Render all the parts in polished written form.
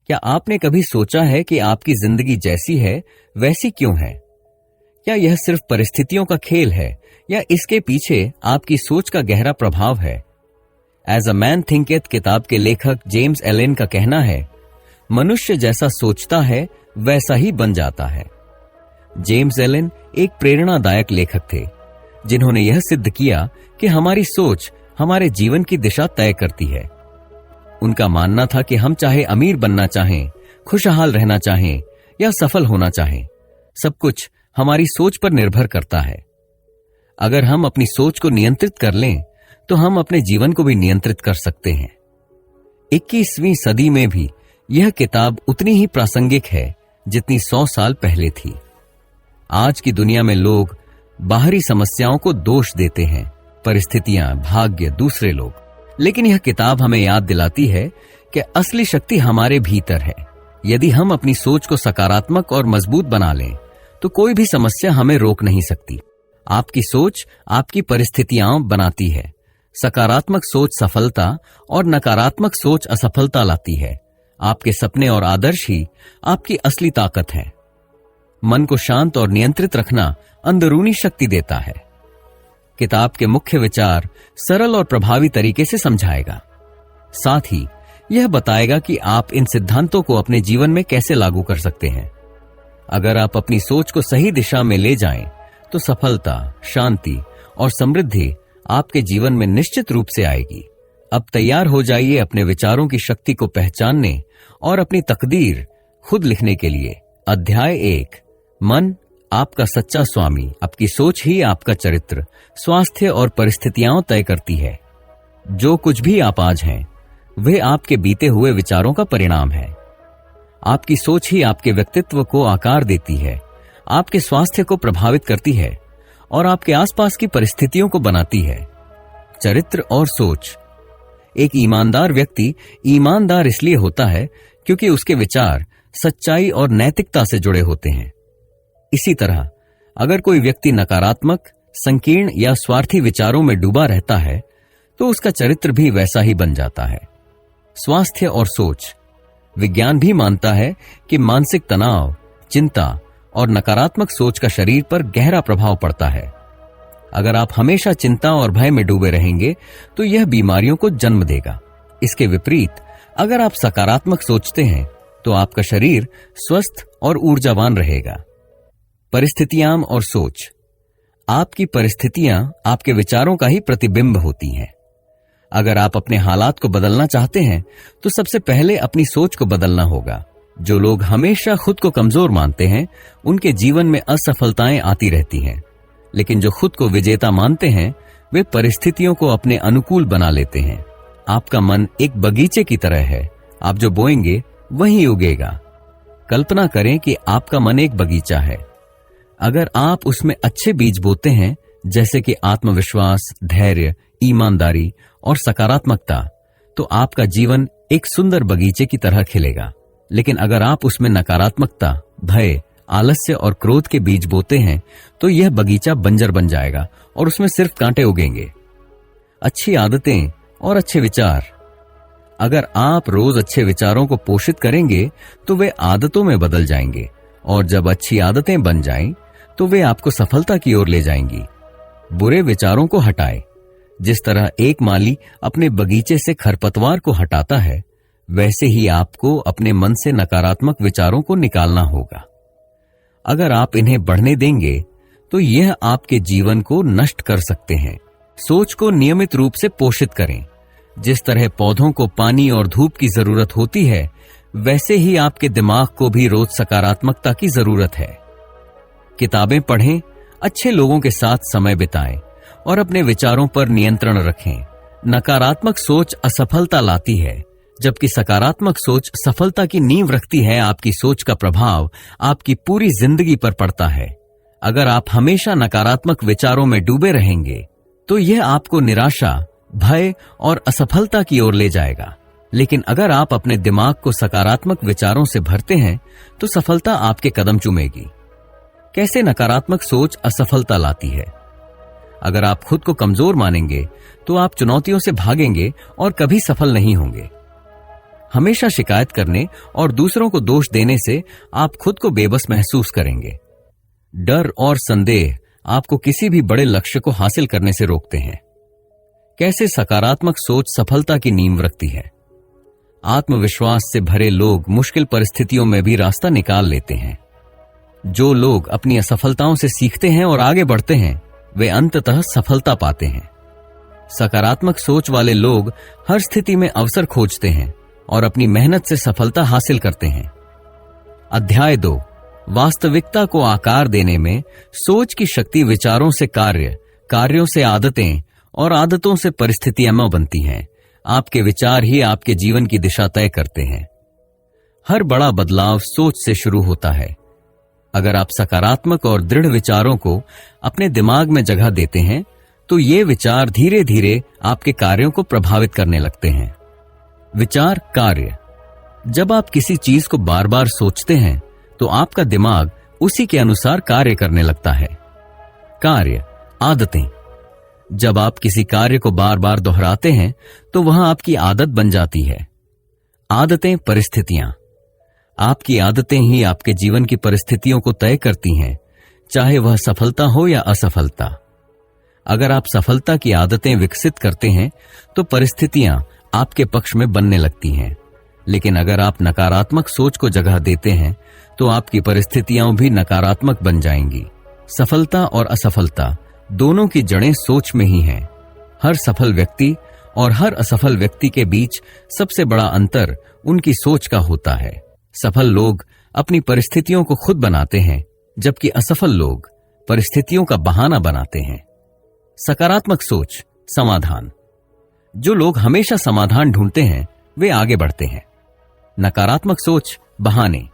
क्या आपने कभी सोचा है कि आपकी जिंदगी जैसी है वैसी क्यों है? क्या यह सिर्फ परिस्थितियों का खेल है या इसके पीछे आपकी सोच का गहरा प्रभाव है? एज अ मैन थिंकेथ किताब के लेखक जेम्स एलेन का कहना है, मनुष्य जैसा सोचता है वैसा ही बन जाता है। जेम्स एलेन एक प्रेरणादायक लेखक थे जिन्होंने यह सिद्ध किया कि हमारी सोच हमारे जीवन की दिशा तय करती है। उनका मानना था कि हम चाहे अमीर बनना चाहें, खुशहाल रहना चाहें या सफल होना चाहें, सब कुछ हमारी सोच पर निर्भर करता है। अगर हम अपनी सोच को नियंत्रित कर लें तो हम अपने जीवन को भी नियंत्रित कर सकते हैं। 21वीं सदी में भी यह किताब उतनी ही प्रासंगिक है जितनी 100 साल पहले थी। आज की दुनिया में लोग बाहरी समस्याओं को दोष देते हैं, परिस्थितियां, भाग्य, दूसरे लोग, लेकिन यह किताब हमें याद दिलाती है कि असली शक्ति हमारे भीतर है। यदि हम अपनी सोच को सकारात्मक और मजबूत बना लें तो कोई भी समस्या हमें रोक नहीं सकती। आपकी सोच आपकी परिस्थितियां बनाती है। सकारात्मक सोच सफलता और नकारात्मक सोच असफलता लाती है। आपके सपने और आदर्श ही आपकी असली ताकत है। मन को शांत और नियंत्रित रखना अंदरूनी शक्ति देता है। किताब के मुख्य विचार सरल और प्रभावी तरीके से समझाएगा। साथ ही यह बताएगा कि आप इन सिद्धांतों को अपने जीवन में कैसे लागू कर सकते हैं। अगर आप अपनी सोच को सही दिशा में ले जाएं, तो सफलता, शांति और समृद्धि आपके जीवन में निश्चित रूप से आएगी। अब तैयार हो जाइए अपने विचारों की शक्ति को पहचानने और अपनी तकदीर खुद लिखने के लिए। अध्याय 1, मन आपका सच्चा स्वामी। आपकी सोच ही आपका चरित्र, स्वास्थ्य और परिस्थितियां तय करती है। जो कुछ भी आप आज हैं, वे आपके बीते हुए विचारों का परिणाम है। आपकी सोच ही आपके व्यक्तित्व को आकार देती है, आपके स्वास्थ्य को प्रभावित करती है और आपके आसपास की परिस्थितियों को बनाती है। चरित्र और सोच। एक ईमानदार व्यक्ति ईमानदार इसलिए होता है क्योंकि उसके विचार सच्चाई और नैतिकता से जुड़े होते हैं। इसी तरह अगर कोई व्यक्ति नकारात्मक, संकीर्ण या स्वार्थी विचारों में डूबा रहता है तो उसका चरित्र भी वैसा ही बन जाता है। स्वास्थ्य और सोच। विज्ञान भी मानता है कि मानसिक तनाव, चिंता और नकारात्मक सोच का शरीर पर गहरा प्रभाव पड़ता है। अगर आप हमेशा चिंता और भय में डूबे रहेंगे तो यह बीमारियों को जन्म देगा। इसके विपरीत अगर आप सकारात्मक सोचते हैं तो आपका शरीर स्वस्थ और ऊर्जावान रहेगा। परिस्थितियां और सोच। आपकी परिस्थितियां आपके विचारों का ही प्रतिबिंब होती हैं। अगर आप अपने हालात को बदलना चाहते हैं तो सबसे पहले अपनी सोच को बदलना होगा। जो लोग हमेशा खुद को कमजोर मानते हैं, उनके जीवन में असफलताएं आती रहती हैं, लेकिन जो खुद को विजेता मानते हैं, वे परिस्थितियों को अपने अनुकूल बना लेते हैं। आपका मन एक बगीचे की तरह है। आप जो बोएंगे वही उगेगा। कल्पना करें कि आपका मन एक बगीचा है। अगर आप उसमें अच्छे बीज बोते हैं, जैसे कि आत्मविश्वास, धैर्य, ईमानदारी और सकारात्मकता, तो आपका जीवन एक सुंदर बगीचे की तरह खिलेगा। लेकिन अगर आप उसमें नकारात्मकता, भय, आलस्य और क्रोध के बीज बोते हैं, तो यह बगीचा बंजर बन जाएगा और उसमें सिर्फ कांटे उगेंगे। अच्छी आदतें और अच्छे विचार। अगर आप रोज अच्छे विचारों को पोषित करेंगे तो वे आदतों में बदल जाएंगे, और जब अच्छी आदतें बन जाएं, तो वे आपको सफलता की ओर ले जाएंगी। बुरे विचारों को हटाएं। जिस तरह एक माली अपने बगीचे से खरपतवार को हटाता है, वैसे ही आपको अपने मन से नकारात्मक विचारों को निकालना होगा। अगर आप इन्हें बढ़ने देंगे तो यह आपके जीवन को नष्ट कर सकते हैं। सोच को नियमित रूप से पोषित करें। जिस तरह पौधों को पानी और धूप की जरूरत होती है, वैसे ही आपके दिमाग को भी रोज सकारात्मकता की जरूरत है। किताबें पढ़ें, अच्छे लोगों के साथ समय बिताएं और अपने विचारों पर नियंत्रण रखें। नकारात्मक सोच असफलता लाती है, जबकि सकारात्मक सोच सफलता की नींव रखती है। आपकी सोच का प्रभाव आपकी पूरी जिंदगी पर पड़ता है। अगर आप हमेशा नकारात्मक विचारों में डूबे रहेंगे तो यह आपको निराशा, भय और असफलता की ओर ले जाएगा। लेकिन अगर आप अपने दिमाग को सकारात्मक विचारों से भरते हैं तो सफलता आपके कदम चूमेगी। कैसे नकारात्मक सोच असफलता लाती है? अगर आप खुद को कमजोर मानेंगे तो आप चुनौतियों से भागेंगे और कभी सफल नहीं होंगे। हमेशा शिकायत करने और दूसरों को दोष देने से आप खुद को बेबस महसूस करेंगे। डर और संदेह आपको किसी भी बड़े लक्ष्य को हासिल करने से रोकते हैं। कैसे सकारात्मक सोच सफलता की नींव रखती है। आत्मविश्वास से भरे लोग मुश्किल परिस्थितियों में भी रास्ता निकाल लेते हैं। जो लोग अपनी असफलताओं से सीखते हैं और आगे बढ़ते हैं, वे अंततः सफलता पाते हैं। सकारात्मक सोच वाले लोग हर स्थिति में अवसर खोजते हैं और अपनी मेहनत से सफलता हासिल करते हैं। अध्याय 2, वास्तविकता को आकार देने में सोच की शक्ति विचारों से कार्य, कार्यों से आदतें और आदतों से परिस्थितियां बनती हैं। आपके विचार ही आपके जीवन की दिशा तय करते हैं। हर बड़ा बदलाव सोच से शुरू होता है। अगर आप सकारात्मक और दृढ़ विचारों को अपने दिमाग में जगह देते हैं, तो ये विचार धीरे धीरे आपके कार्यों को प्रभावित करने लगते हैं। विचार कार्य। जब आप किसी चीज को बार बार सोचते हैं, तो आपका दिमाग उसी के अनुसार कार्य करने लगता है। कार्य, आदतें। जब आप किसी कार्य को बार बार दोहराते हैं, तो वह आपकी आदत बन जाती है। आदतें, परिस्थितियां। आपकी आदतें ही आपके जीवन की परिस्थितियों को तय करती हैं, चाहे वह सफलता हो या असफलता। अगर आप सफलता की आदतें विकसित करते हैं, तो परिस्थितियां आपके पक्ष में बनने लगती हैं। लेकिन अगर आप नकारात्मक सोच को जगह देते हैं, तो आपकी परिस्थितियां भी नकारात्मक बन जाएंगी। सफलता और असफलता दोनों की जड़ें सोच में ही हैं। हर सफल व्यक्ति और हर असफल व्यक्ति के बीच सबसे बड़ा अंतर उनकी सोच का होता है। सफल लोग अपनी परिस्थितियों को खुद बनाते हैं, जबकि असफल लोग परिस्थितियों का बहाना बनाते हैं। सकारात्मक सोच, समाधान। जो लोग हमेशा समाधान ढूंढते हैं, वे आगे बढ़ते हैं। नकारात्मक सोच, बहाने।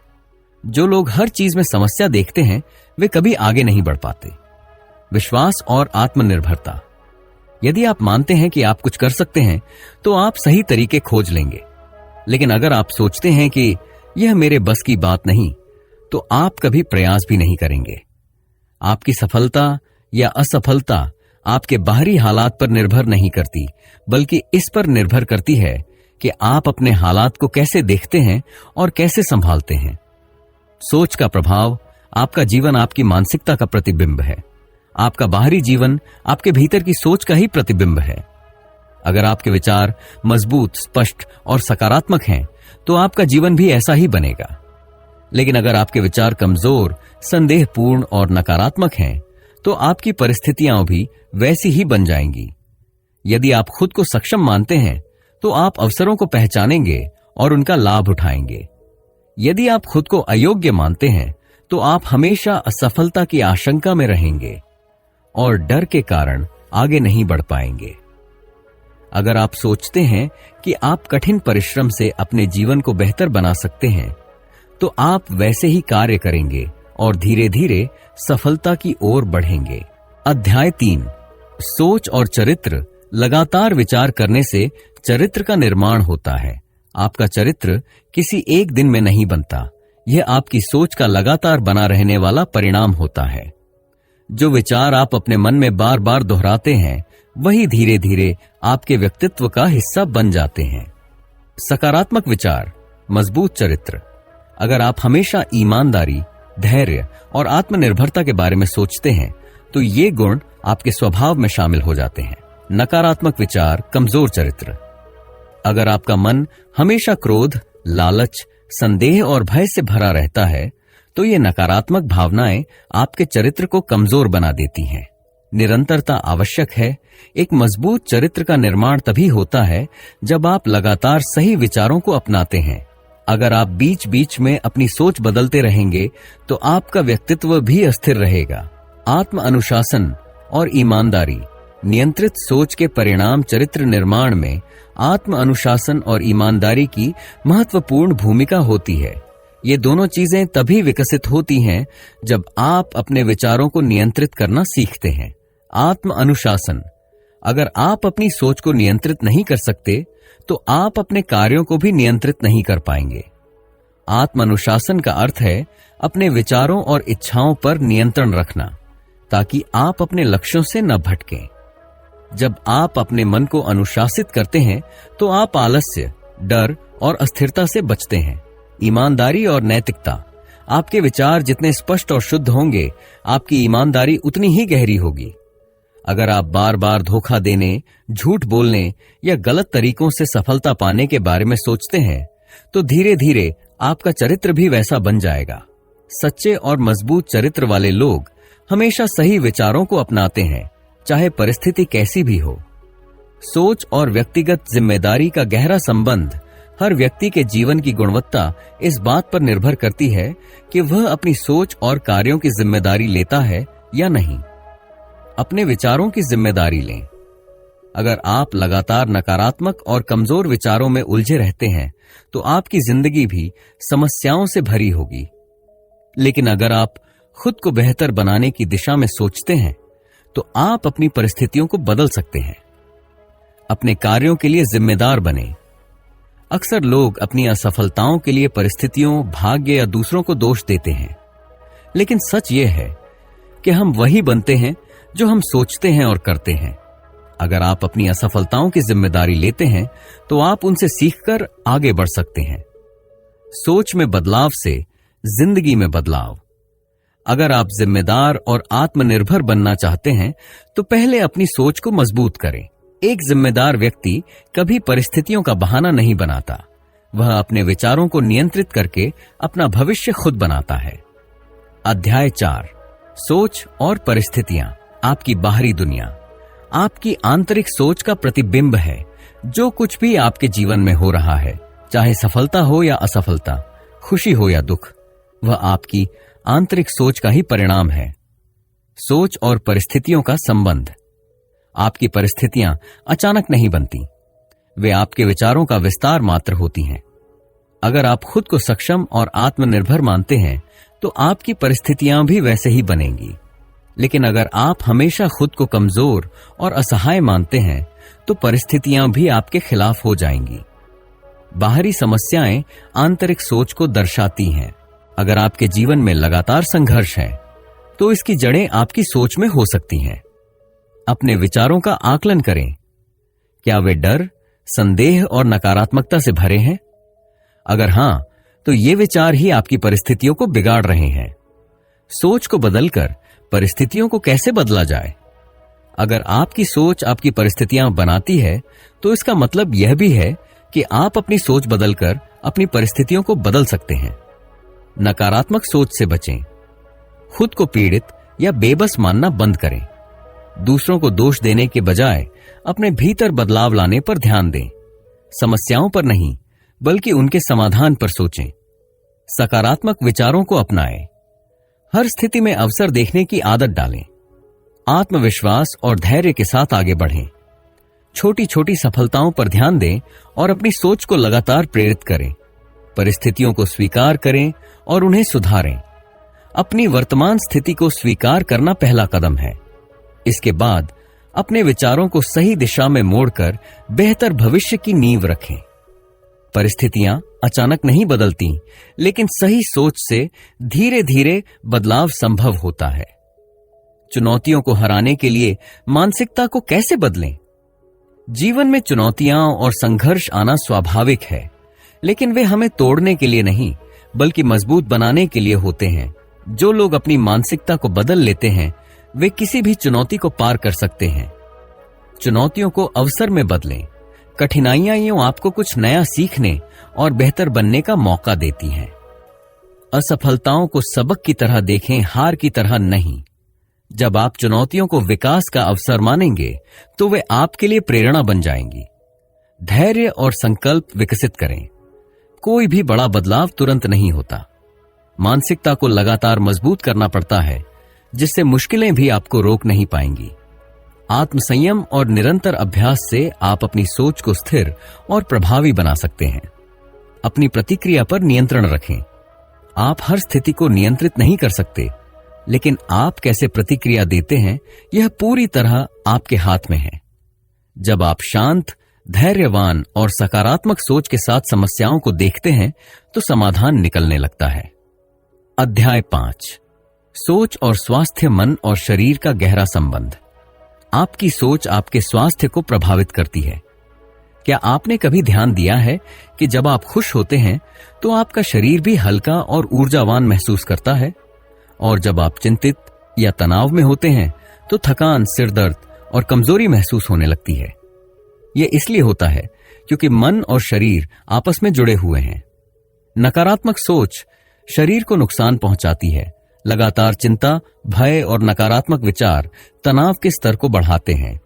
जो लोग हर चीज में समस्या देखते हैं, वे कभी आगे नहीं बढ़ पाते। विश्वास और आत्मनिर्भरता। यदि आप मानते हैं कि आप कुछ कर सकते हैं, तो आप सही तरीके खोज लेंगे। लेकिन अगर आप सोचते हैं कि यह मेरे बस की बात नहीं, तो आप कभी प्रयास भी नहीं करेंगे। आपकी सफलता या असफलता आपके बाहरी हालात पर निर्भर नहीं करती, बल्कि इस पर निर्भर करती है कि आप अपने हालात को कैसे देखते हैं और कैसे संभालते हैं। सोच का प्रभाव। आपका जीवन आपकी मानसिकता का प्रतिबिंब है। आपका बाहरी जीवन आपके भीतर की सोच का ही प्रतिबिंब है। अगर आपके विचार मजबूत, स्पष्ट और सकारात्मक हैं, तो आपका जीवन भी ऐसा ही बनेगा। लेकिन अगर आपके विचार कमजोर, संदेहपूर्ण और नकारात्मक हैं, तो आपकी परिस्थितियां भी वैसी ही बन जाएंगी। यदि आप खुद को सक्षम मानते हैं, तो आप अवसरों को पहचानेंगे और उनका लाभ उठाएंगे। यदि आप खुद को अयोग्य मानते हैं, तो आप हमेशा असफलता की आशंका में रहेंगे और डर के कारण आगे नहीं बढ़ पाएंगे। अगर आप सोचते हैं कि आप कठिन परिश्रम से अपने जीवन को बेहतर बना सकते हैं, तो आप वैसे ही कार्य करेंगे और धीरे धीरे सफलता की ओर बढ़ेंगे। अध्याय 3, सोच और चरित्र। लगातार विचार करने से चरित्र का निर्माण होता है। आपका चरित्र किसी एक दिन में नहीं बनता, यह आपकी सोच का लगातार बना रहने वाला परिणाम होता है। जो विचार आप अपने मन में बार बार दोहराते हैं, वही धीरे धीरे आपके व्यक्तित्व का हिस्सा बन जाते हैं। सकारात्मक विचार, मजबूत चरित्र। अगर आप हमेशा ईमानदारी, धैर्य और आत्मनिर्भरता के बारे में सोचते हैं, तो ये गुण आपके स्वभाव में शामिल हो जाते हैं। नकारात्मक विचार, कमजोर चरित्र। अगर आपका मन हमेशा क्रोध, लालच, संदेह और भय से भरा रहता है, तो ये नकारात्मक भावनाएं आपके चरित्र को कमजोर बना देती हैं। निरंतरता आवश्यक है। एक मजबूत चरित्र का निर्माण तभी होता है जब आप लगातार सही विचारों को अपनाते हैं। अगर आप बीच बीच में अपनी सोच बदलते रहेंगे, तो आपका व्यक्तित्व भी अस्थिर रहेगा। आत्म अनुशासन और ईमानदारी। नियंत्रित सोच के परिणाम चरित्र निर्माण में आत्म अनुशासन और ईमानदारी की महत्वपूर्ण भूमिका होती है। ये दोनों चीजें तभी विकसित होती हैं जब आप अपने विचारों को नियंत्रित करना सीखते हैं। आत्म अनुशासन। अगर आप अपनी सोच को नियंत्रित नहीं कर सकते, तो आप अपने कार्यों को भी नियंत्रित नहीं कर पाएंगे। आत्म अनुशासन का अर्थ है अपने विचारों और इच्छाओं पर नियंत्रण रखना, ताकि आप अपने लक्ष्यों से न भटकें। जब आप अपने मन को अनुशासित करते हैं, तो आप आलस्य, डर और अस्थिरता से बचते हैं। ईमानदारी और नैतिकता। आपके विचार जितने स्पष्ट और शुद्ध होंगे, आपकी ईमानदारी उतनी ही गहरी होगी। अगर आप बार बार धोखा देने, झूठ बोलने या गलत तरीकों से सफलता पाने के बारे में सोचते हैं, तो धीरे धीरे आपका चरित्र भी वैसा बन जाएगा। सच्चे और मजबूत चरित्र वाले लोग हमेशा सही विचारों को अपनाते हैं, चाहे परिस्थिति कैसी भी हो। सोच और व्यक्तिगत जिम्मेदारी का गहरा संबंध। हर व्यक्ति के जीवन की गुणवत्ता इस बात पर निर्भर करती है कि वह अपनी सोच और कार्यों की जिम्मेदारी लेता है या नहीं। अपने विचारों की जिम्मेदारी लें। अगर आप लगातार नकारात्मक और कमजोर विचारों में उलझे रहते हैं, तो आपकी जिंदगी भी समस्याओं से भरी होगी। लेकिन अगर आप खुद को बेहतर बनाने की दिशा में सोचते हैं, तो आप अपनी परिस्थितियों को बदल सकते हैं। अपने कार्यों के लिए जिम्मेदार बने। अक्सर लोग अपनी असफलताओं के लिए परिस्थितियों, भाग्य या दूसरों को दोष देते हैं, लेकिन सच यह है कि हम वही बनते हैं जो हम सोचते हैं और करते हैं। अगर आप अपनी असफलताओं की जिम्मेदारी लेते हैं, तो आप उनसे सीखकर आगे बढ़ सकते हैं। सोच में बदलाव से जिंदगी में बदलाव। अगर आप जिम्मेदार और आत्मनिर्भर बनना चाहते हैं, तो पहले अपनी सोच को मजबूत करें। एक जिम्मेदार व्यक्ति कभी परिस्थितियों का बहाना नहीं बनाता। वह अपने विचारों को नियंत्रित करके अपना भविष्य खुद बनाता है। अध्याय 4। सोच और परिस्थितियां। आपकी बाहरी दुनिया आपकी आंतरिक सोच का प्रतिबिंब है। जो कुछ भी आपके जीवन में हो रहा है, चाहे सफलता हो या असफलता, खुशी हो या दुख, वह आपकी आंतरिक सोच का ही परिणाम है। सोच और परिस्थितियों का संबंध। आपकी परिस्थितियां अचानक नहीं बनती, वे आपके विचारों का विस्तार मात्र होती हैं। अगर आप खुद को सक्षम और आत्मनिर्भर मानते हैं, तो आपकी परिस्थितियां भी वैसे ही बनेंगी। लेकिन अगर आप हमेशा खुद को कमजोर और असहाय मानते हैं, तो परिस्थितियां भी आपके खिलाफ हो जाएंगी। बाहरी समस्याएं आंतरिक सोच को दर्शाती हैं। अगर आपके जीवन में लगातार संघर्ष है, तो इसकी जड़ें आपकी सोच में हो सकती हैं। अपने विचारों का आकलन करें। क्या वे डर, संदेह और नकारात्मकता से भरे हैं? अगर हां, तो ये विचार ही आपकी परिस्थितियों को बिगाड़ रहे हैं। सोच को बदलकर परिस्थितियों को कैसे बदला जाए? अगर आपकी सोच आपकी परिस्थितियां बनाती है, तो इसका मतलब यह भी है कि आप अपनी सोच बदलकर अपनी परिस्थितियों को बदल सकते हैं। नकारात्मक सोच से बचें। खुद को पीड़ित या बेबस मानना बंद करें। दूसरों को दोष देने के बजाय अपने भीतर बदलाव लाने पर ध्यान दें। समस्याओं पर नहीं, बल्कि उनके समाधान पर सोचें। सकारात्मक विचारों को अपनाएं। हर स्थिति में अवसर देखने की आदत डालें। आत्मविश्वास और धैर्य के साथ आगे बढ़ें। छोटी छोटी सफलताओं पर ध्यान दें और अपनी सोच को लगातार प्रेरित करें। परिस्थितियों को स्वीकार करें और उन्हें सुधारें। अपनी वर्तमान स्थिति को स्वीकार करना पहला कदम है। इसके बाद अपने विचारों को सही दिशा में मोड़कर बेहतर भविष्य की नींव रखें। परिस्थितियां अचानक नहीं बदलती, लेकिन सही सोच से धीरे धीरे बदलाव संभव होता है। चुनौतियों को हराने के लिए मानसिकता को कैसे बदलें? जीवन में चुनौतियां और संघर्ष आना स्वाभाविक है, लेकिन वे हमें तोड़ने के लिए नहीं, बल्कि मजबूत बनाने के लिए होते हैं। जो लोग अपनी मानसिकता को बदल लेते हैं, वे किसी भी चुनौती को पार कर सकते हैं। चुनौतियों को अवसर में बदलें। कठिनाइयां आपको कुछ नया सीखने और बेहतर बनने का मौका देती हैं। असफलताओं को सबक की तरह देखें, हार की तरह नहीं। जब आप चुनौतियों को विकास का अवसर मानेंगे, तो वे आपके लिए प्रेरणा बन जाएंगी। धैर्य और संकल्प विकसित करें। कोई भी बड़ा बदलाव तुरंत नहीं होता। मानसिकता को लगातार मजबूत करना पड़ता है, जिससे मुश्किलें भी आपको रोक नहीं पाएंगी। आत्मसंयम और निरंतर अभ्यास से आप अपनी सोच को स्थिर और प्रभावी बना सकते हैं। अपनी प्रतिक्रिया पर नियंत्रण रखें। आप हर स्थिति को नियंत्रित नहीं कर सकते, लेकिन आप कैसे प्रतिक्रिया देते हैं, यह पूरी तरह आपके हाथ में है। जब आप शांत, धैर्यवान और सकारात्मक सोच के साथ समस्याओं को देखते हैं, तो समाधान निकलने लगता है। अध्याय 5। सोच और स्वास्थ्य, मन और शरीर का गहरा संबंध। आपकी सोच आपके स्वास्थ्य को प्रभावित करती है। क्या आपने कभी ध्यान दिया है कि जब आप खुश होते हैं तो आपका शरीर भी हल्का और ऊर्जावान महसूस करता है, और जब आप चिंतित या तनाव में होते हैं तो थकान, सिरदर्द और कमजोरी महसूस होने लगती है। यह इसलिए होता है क्योंकि मन और शरीर आपस में जुड़े हुए हैं। नकारात्मक सोच शरीर को नुकसान पहुंचाती है। लगातार चिंता, भय और नकारात्मक विचार तनाव के स्तर को बढ़ाते हैं।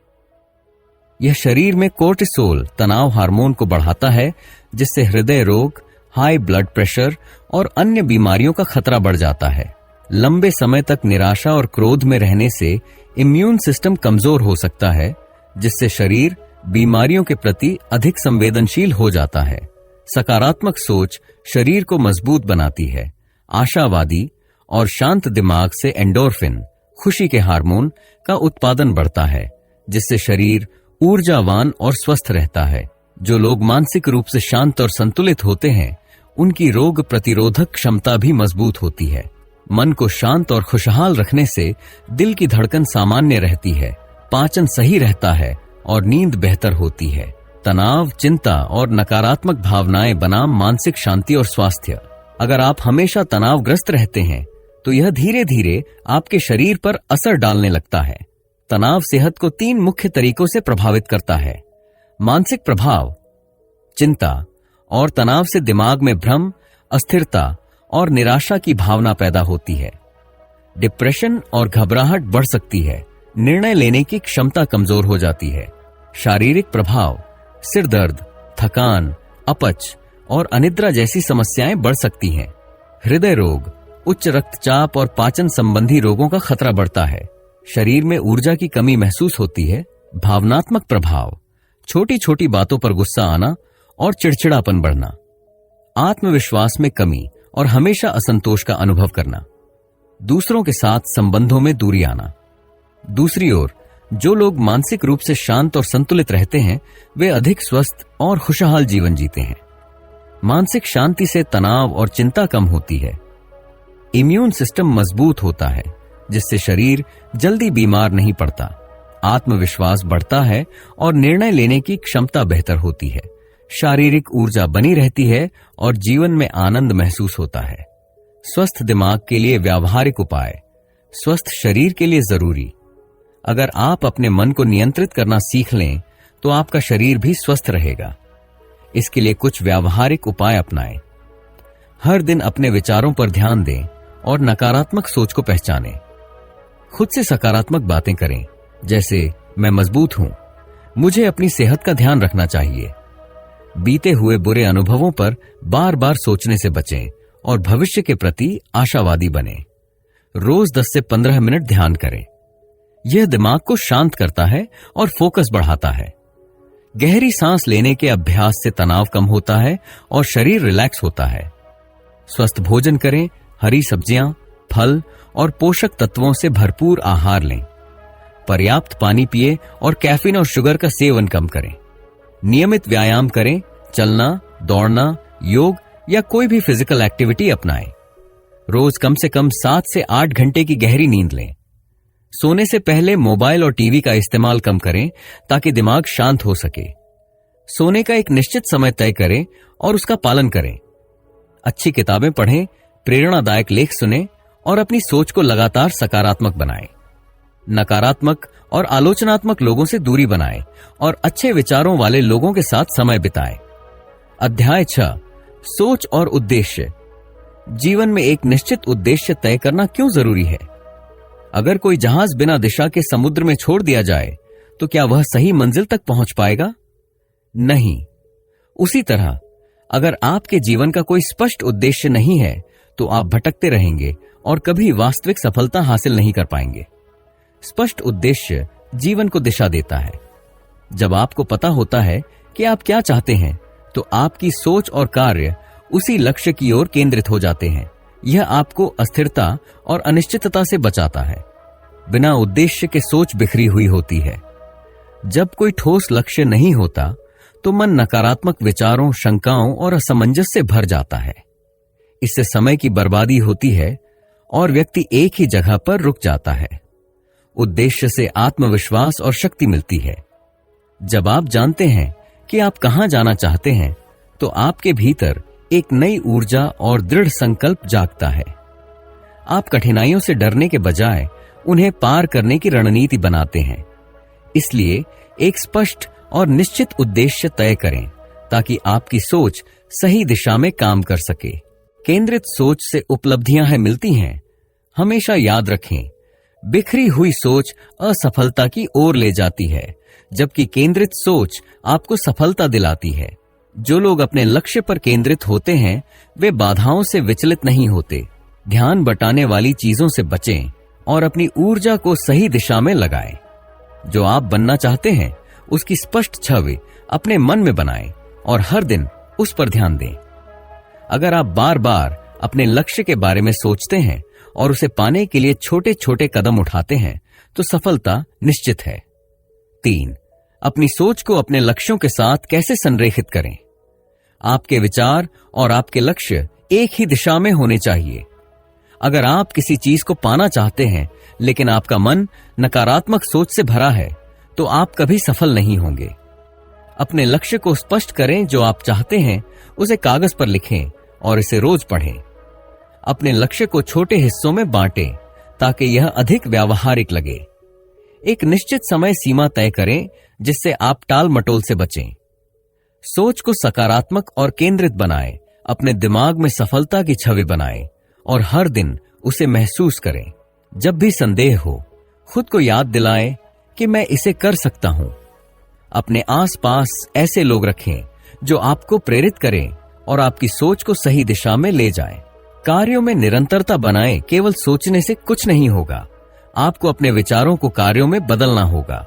यह शरीर में कोर्टिसोल तनाव हार्मोन को बढ़ाता है, जिससे हृदय रोग, हाई ब्लड प्रेशर और अन्य बीमारियों का खतरा बढ़ जाता है। लंबे समय तक निराशा और क्रोध में रहने से इम्यून सिस्टम कमजोर हो सकता है, जिससे शरीर बीमारियों के प्रति अधिक संवेदनशील हो जाता है। सकारात्मक सोच शरीर को मजबूत बनाती है। आशावादी और शांत दिमाग से एंडोर्फिन, खुशी के हार्मोन का उत्पादन बढ़ता है, जिससे शरीर ऊर्जावान और स्वस्थ रहता है। जो लोग मानसिक रूप से शांत और संतुलित होते हैं, उनकी रोग प्रतिरोधक क्षमता भी मजबूत होती है। मन को शांत और खुशहाल रखने से दिल की धड़कन सामान्य रहती है, पाचन सही रहता है और नींद बेहतर होती है। तनाव, चिंता और नकारात्मक भावनाएं बनाम मानसिक शांति और स्वास्थ्य। अगर आप हमेशा तनावग्रस्त रहते हैं तो यह धीरे धीरे आपके शरीर पर असर डालने लगता है। तनाव सेहत को 3 मुख्य तरीकों से प्रभावित करता है। मानसिक प्रभाव, चिंता और तनाव से दिमाग में भ्रम, अस्थिरता और निराशा की भावना पैदा होती है। डिप्रेशन और घबराहट बढ़ सकती है। निर्णय लेने की क्षमता कमजोर हो जाती है। शारीरिक प्रभाव, सिर दर्द, थकान, अपच और अनिद्रा जैसी समस्याएं बढ़ सकती हैं। हृदय रोग, उच्च रक्तचाप और पाचन संबंधी रोगों का खतरा बढ़ता है। शरीर में ऊर्जा की कमी महसूस होती है। भावनात्मक प्रभाव, छोटी छोटी बातों पर गुस्सा आना और चिड़चिड़ापन बढ़ना। आत्मविश्वास में कमी और हमेशा असंतोष का अनुभव करना। दूसरों के साथ संबंधों में दूरी आना। दूसरी ओर, जो लोग मानसिक रूप से शांत और संतुलित रहते हैं, वे अधिक स्वस्थ और खुशहाल जीवन जीते हैं। मानसिक शांति से तनाव और चिंता कम होती है। इम्यून सिस्टम मजबूत होता है, जिससे शरीर जल्दी बीमार नहीं पड़ता। आत्मविश्वास बढ़ता है और निर्णय लेने की क्षमता बेहतर होती है। शारीरिक ऊर्जा बनी रहती है और जीवन में आनंद महसूस होता है। स्वस्थ दिमाग के लिए व्यावहारिक उपाय, स्वस्थ शरीर के लिए जरूरी। अगर आप अपने मन को नियंत्रित करना सीख लें तो आपका शरीर भी स्वस्थ रहेगा। इसके लिए कुछ व्यावहारिक उपाय अपनाएं। हर दिन अपने विचारों पर ध्यान दें और नकारात्मक सोच को पहचानें। खुद से सकारात्मक बातें करें, जैसे मैं मजबूत हूं, मुझे अपनी सेहत का ध्यान रखना चाहिए। बीते हुए बुरे अनुभवों पर बार बार सोचने से बचें और भविष्य के प्रति आशावादी बनें। रोज 10 से 15 मिनट ध्यान करें। यह दिमाग को शांत करता है और फोकस बढ़ाता है। गहरी सांस लेने के अभ्यास से तनाव कम होता है और शरीर रिलैक्स होता है। स्वस्थ भोजन करें, हरी सब्जियां, फल और पोषक तत्वों से भरपूर आहार लें। पर्याप्त पानी पिए और कैफीन और शुगर का सेवन कम करें। नियमित व्यायाम करें, चलना, दौड़ना, योग या कोई भी फिजिकल एक्टिविटी अपनाएं। रोज कम से कम 7 से 8 घंटे की गहरी नींद लें। सोने से पहले मोबाइल और टीवी का इस्तेमाल कम करें ताकि दिमाग शांत हो सके। सोने का एक निश्चित समय तय करें और उसका पालन करें। अच्छी किताबें पढ़ें, प्रेरणादायक लेख सुनें और अपनी सोच को लगातार सकारात्मक बनाएं। नकारात्मक और आलोचनात्मक लोगों से दूरी बनाएं और अच्छे विचारों वाले लोगों के साथ समय बिताएं। अध्याय 6, सोच और उद्देश्य। जीवन में एक निश्चित उद्देश्य तय करना क्यों जरूरी है? अगर कोई जहाज बिना दिशा के समुद्र में छोड़ दिया जाए तो क्या वह सही मंजिल तक पहुंच पाएगा? नहीं। उसी तरह अगर आपके जीवन का कोई स्पष्ट उद्देश्य नहीं है तो आप भटकते रहेंगे और कभी वास्तविक सफलता हासिल नहीं कर पाएंगे। स्पष्ट उद्देश्य जीवन को दिशा देता है। जब आपको पता होता है कि आप क्या चाहते हैं तो आपकी सोच और कार्य उसी लक्ष्य की ओर केंद्रित हो जाते हैं। यह आपको अस्थिरता और अनिश्चितता से बचाता है। बिना उद्देश्य के सोच बिखरी हुई होती है। जब कोई ठोस लक्ष्य नहीं होता तो मन नकारात्मक विचारों, शंकाओं और असमंजस से भर जाता है। इससे समय की बर्बादी होती है और व्यक्ति एक ही जगह पर रुक जाता है। उद्देश्य से आत्मविश्वास और शक्ति मिलती है। जब आप जानते हैं कि आप कहां जाना चाहते हैं, तो आपके भीतर एक नई ऊर्जा और दृढ़ संकल्प जागता है। आप कठिनाइयों से डरने के बजाय उन्हें पार करने की रणनीति बनाते हैं। इसलिए एक स्पष्ट और निश्चित उद्देश्य तय करें ताकि आपकी सोच सही दिशा में काम कर सके। केंद्रित सोच से उपलब्धियां मिलती हैं। हमेशा याद रखें, बिखरी हुई सोच असफलता की ओर ले जाती है, जबकि केंद्रित सोच आपको सफलता दिलाती है। जो लोग अपने लक्ष्य पर केंद्रित होते हैं, वे बाधाओं से विचलित नहीं होते। ध्यान बटाने वाली चीजों से बचें और अपनी ऊर्जा को सही दिशा में लगाएं। जो आप बनना चाहते हैं, उसकी स्पष्ट छवि अपने मन में बनाएं और हर दिन उस पर ध्यान दें। अगर आप बार बार अपने लक्ष्य के बारे में सोचते हैं और उसे पाने के लिए छोटे छोटे कदम उठाते हैं, तो सफलता निश्चित है। 3. अपनी सोच को अपने लक्ष्यों के साथ कैसे संरेखित करें। आपके विचार और आपके लक्ष्य एक ही दिशा में होने चाहिए। अगर आप किसी चीज को पाना चाहते हैं लेकिन आपका मन नकारात्मक सोच से भरा है, तो आप कभी सफल नहीं होंगे। अपने लक्ष्य को स्पष्ट करें। जो आप चाहते हैं उसे कागज पर लिखें और इसे रोज पढ़ें। अपने लक्ष्य को छोटे हिस्सों में बांटें ताकि यह अधिक व्यावहारिक लगे। एक निश्चित समय सीमा तय करें जिससे आप टाल मटोल से बचें। सोच को सकारात्मक और केंद्रित बनाएं। अपने दिमाग में सफलता की छवि बनाएं और हर दिन उसे महसूस करें। जब भी संदेह हो, खुद को याद दिलाएं कि मैं इसे कर सकता हूं। अपने आसपास ऐसे लोग रखें जो आपको प्रेरित करें और आपकी सोच को सही दिशा में ले जाएं। कार्यों में निरंतरता बनाएं। केवल सोचने से कुछ नहीं होगा। आपको अपने विचारों को कार्यों में बदलना होगा।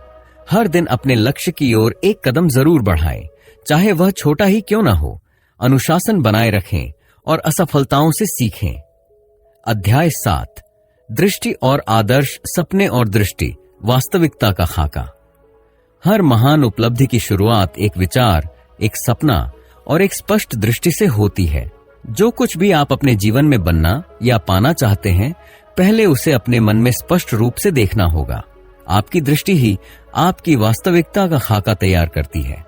हर दिन अपने लक्ष्य की ओर एक कदम जरूर बढ़ाएं, चाहे वह छोटा ही क्यों ना हो। अनुशासन बनाए रखें और असफलताओं से सीखें। अध्याय 7, दृष्टि और आदर्श, सपने और दृष्टि, वास्तविकता का खाका। हर महान उपलब्धि की शुरुआत एक विचार, एक सपना और एक स्पष्ट दृष्टि से होती है। जो कुछ भी आप अपने जीवन में बनना या पाना चाहते हैं, पहले उसे अपने मन में स्पष्ट रूप से देखना होगा। आपकी दृष्टि ही आपकी वास्तविकता का खाका तैयार करती है।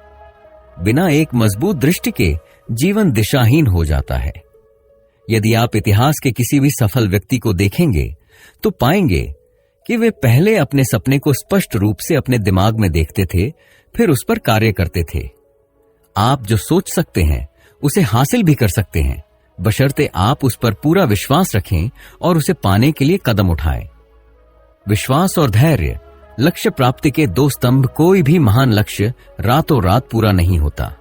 बिना एक मजबूत दृष्टि के जीवन दिशाहीन हो जाता है। यदि आप इतिहास के किसी भी सफल व्यक्ति को देखेंगे तो पाएंगे कि वे पहले अपने सपने को स्पष्ट रूप से अपने दिमाग में देखते थे, फिर उस पर कार्य करते थे। आप जो सोच सकते हैं उसे हासिल भी कर सकते हैं, बशर्ते आप उस पर पूरा विश्वास रखें और उसे पाने के लिए कदम उठाएं। विश्वास और धैर्य, लक्ष्य प्राप्ति के दो स्तंभ। कोई भी महान लक्ष्य रातों रात पूरा नहीं होता।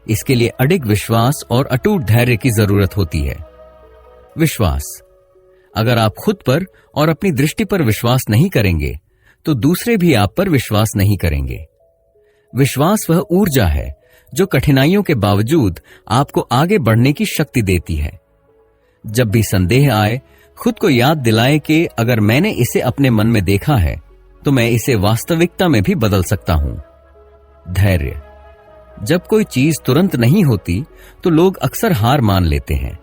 इसके लिए अडिग विश्वास और अटूट धैर्य की जरूरत होती है। विश्वास, अगर आप खुद पर और अपनी दृष्टि पर विश्वास नहीं करेंगे तो दूसरे भी आप पर विश्वास नहीं करेंगे। विश्वास वह ऊर्जा है जो कठिनाइयों के बावजूद आपको आगे बढ़ने की शक्ति देती है। जब भी संदेह आए, खुद को याद दिलाएं कि अगर मैंने इसे अपने मन में देखा है तो मैं इसे वास्तविकता में भी बदल सकता हूं। धैर्य, जब कोई चीज तुरंत नहीं होती तो लोग अक्सर हार मान लेते हैं,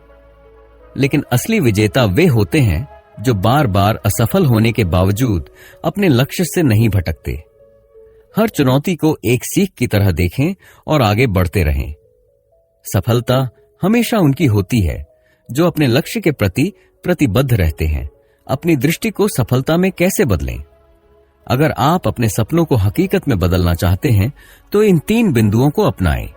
लेकिन असली विजेता वे होते हैं जो बार बार असफल होने के बावजूद अपने लक्ष्य से नहीं भटकते। हर चुनौती को एक सीख की तरह देखें और आगे बढ़ते रहें। सफलता हमेशा उनकी होती है जो अपने लक्ष्य के प्रति प्रतिबद्ध रहते हैं। अपनी दृष्टि को सफलता में कैसे बदलें? अगर आप अपने सपनों को हकीकत में बदलना चाहते हैं तो इन 3 बिंदुओं को अपनाएं।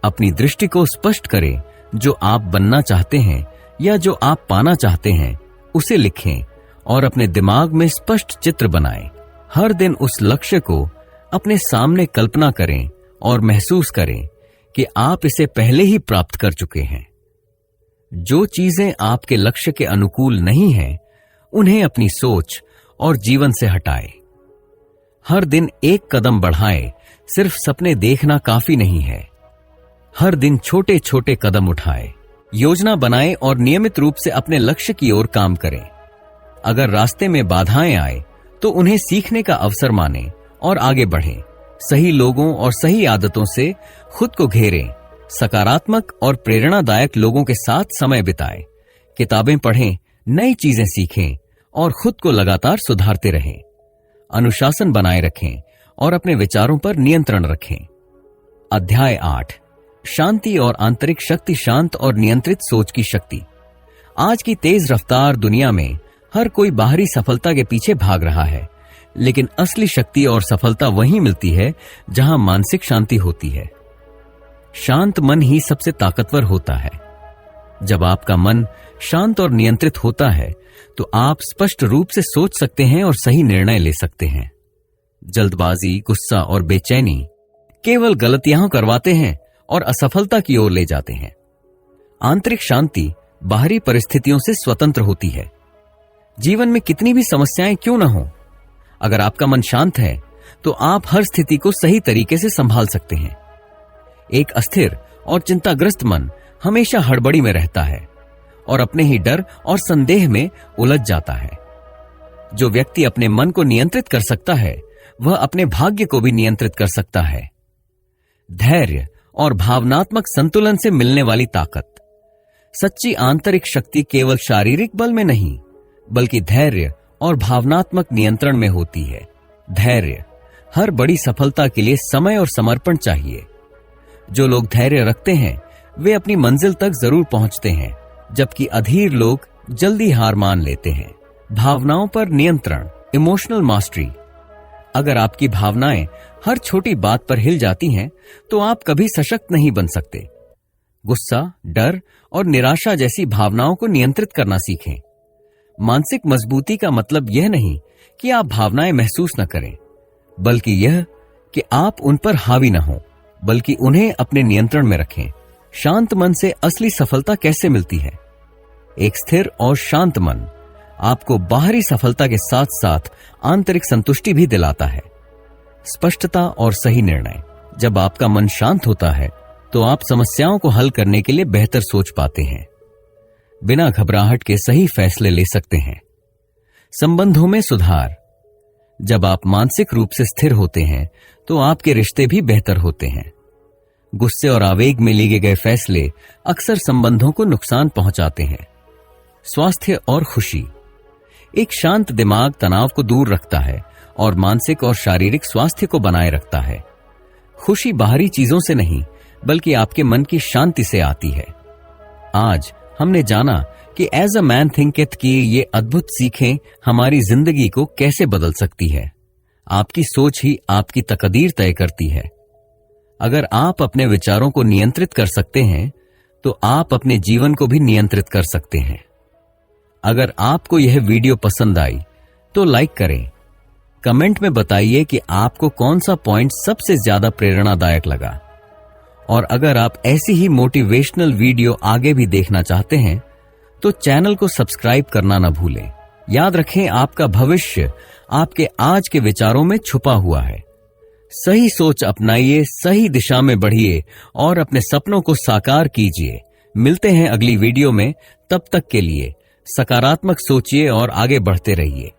अपनी दृष्टि को स्पष्ट करें। जो आप बनना चाहते हैं या जो आप पाना चाहते हैं उसे लिखें और अपने दिमाग में स्पष्ट चित्र बनाएं। हर दिन उस लक्ष्य को अपने सामने कल्पना करें और महसूस करें कि आप इसे पहले ही प्राप्त कर चुके हैं। जो चीजें आपके लक्ष्य के अनुकूल नहीं हैं, उन्हें अपनी सोच और जीवन से हटाएं। हर दिन एक कदम बढ़ाएं। सिर्फ सपने देखना काफी नहीं है। हर दिन छोटे छोटे कदम उठाएं। योजना बनाएं और नियमित रूप से अपने लक्ष्य की ओर काम करें। अगर रास्ते में बाधाएं आए तो उन्हें सीखने का अवसर मानें और आगे बढ़ें। सही लोगों और सही आदतों से खुद को घेरें। सकारात्मक और प्रेरणादायक लोगों के साथ समय बिताएं। किताबें पढ़ें, नई चीजें सीखें और खुद को लगातार सुधारते रहें। अनुशासन बनाए रखें और अपने विचारों पर नियंत्रण रखें। अध्याय 8 शांति और आंतरिक शक्ति, शांत और नियंत्रित सोच की शक्ति। आज की तेज रफ्तार दुनिया में हर कोई बाहरी सफलता के पीछे भाग रहा है, लेकिन असली शक्ति और सफलता वहीं मिलती है जहां मानसिक शांति होती है। शांत मन ही सबसे ताकतवर होता है। जब आपका मन शांत और नियंत्रित होता है तो आप स्पष्ट रूप से सोच सकते हैं और सही निर्णय ले सकते हैं। जल्दबाजी, गुस्सा और बेचैनी केवल गलतियां करवाते हैं और असफलता की ओर ले जाते हैं। आंतरिक शांति बाहरी परिस्थितियों से स्वतंत्र होती है। जीवन में कितनी भी समस्याएं क्यों न हो, अगर आपका मन शांत है तो आप हर स्थिति को सही तरीके से संभाल सकते हैं। एक अस्थिर और चिंताग्रस्त मन हमेशा हड़बड़ी में रहता है और अपने ही डर और संदेह में उलझ जाता है। जो व्यक्ति अपने मन को नियंत्रित कर सकता है वह अपने भाग्य को भी नियंत्रित कर सकता है। धैर्य और भावनात्मक संतुलन से मिलने वाली ताकत। सच्ची आंतरिक शक्ति केवल शारीरिक बल में नहीं, बल्कि धैर्य और भावनात्मक नियंत्रण में होती है। धैर्य, हर बड़ी सफलता के लिए समय और समर्पण चाहिए। जो लोग धैर्य रखते हैं वे अपनी मंजिल तक जरूर पहुंचते हैं, जबकि अधीर लोग जल्दी हार मान लेते हैं। भावनाओं पर नियंत्रण, इमोशनल मास्टरी। अगर आपकी भावनाएं हर छोटी बात पर हिल जाती हैं तो आप कभी सशक्त नहीं बन सकते। गुस्सा, डर और निराशा जैसी भावनाओं को नियंत्रित करना सीखें। मानसिक मजबूती का मतलब यह नहीं कि आप भावनाएं महसूस न करें, बल्कि यह कि आप उन पर हावी न हो, बल्कि उन्हें अपने नियंत्रण में रखें। शांत मन से असली सफलता कैसे मिलती है? एक स्थिर और शांत मन आपको बाहरी सफलता के साथ साथ आंतरिक संतुष्टि भी दिलाता है। स्पष्टता और सही निर्णय। जब आपका मन शांत होता है तो आप समस्याओं को हल करने के लिए बेहतर सोच पाते हैं। बिना घबराहट के सही फैसले ले सकते हैं। संबंधों में सुधार। जब आप मानसिक रूप से स्थिर होते हैं तो आपके रिश्ते भी बेहतर होते हैं। गुस्से और आवेग में लिए गए फैसले अक्सर संबंधों को नुकसान पहुंचाते हैं। स्वास्थ्य और खुशी। एक शांत दिमाग तनाव को दूर रखता है और मानसिक और शारीरिक स्वास्थ्य को बनाए रखता है। खुशी बाहरी चीजों से नहीं, बल्कि आपके मन की शांति से आती है। आज हमने जाना कि एज अ मैन थिंकेथ की ये अद्भुत सीखें हमारी जिंदगी को कैसे बदल सकती है। आपकी सोच ही आपकी तकदीर तय करती है। अगर आप अपने विचारों को नियंत्रित कर सकते हैं तो आप अपने जीवन को भी नियंत्रित कर सकते हैं। अगर आपको यह वीडियो पसंद आई तो लाइक करें। कमेंट में बताइए कि आपको कौन सा पॉइंट सबसे ज्यादा प्रेरणादायक लगा। और अगर आप ऐसी ही मोटिवेशनल वीडियो आगे भी देखना चाहते हैं तो चैनल को सब्सक्राइब करना न भूलें। याद रखें, आपका भविष्य आपके आज के विचारों में छुपा हुआ है। सही सोच अपनाइए, सही दिशा में बढ़िए और अपने सपनों को साकार कीजिए। मिलते हैं अगली वीडियो में। तब तक के लिए सकारात्मक सोचिए और आगे बढ़ते रहिए।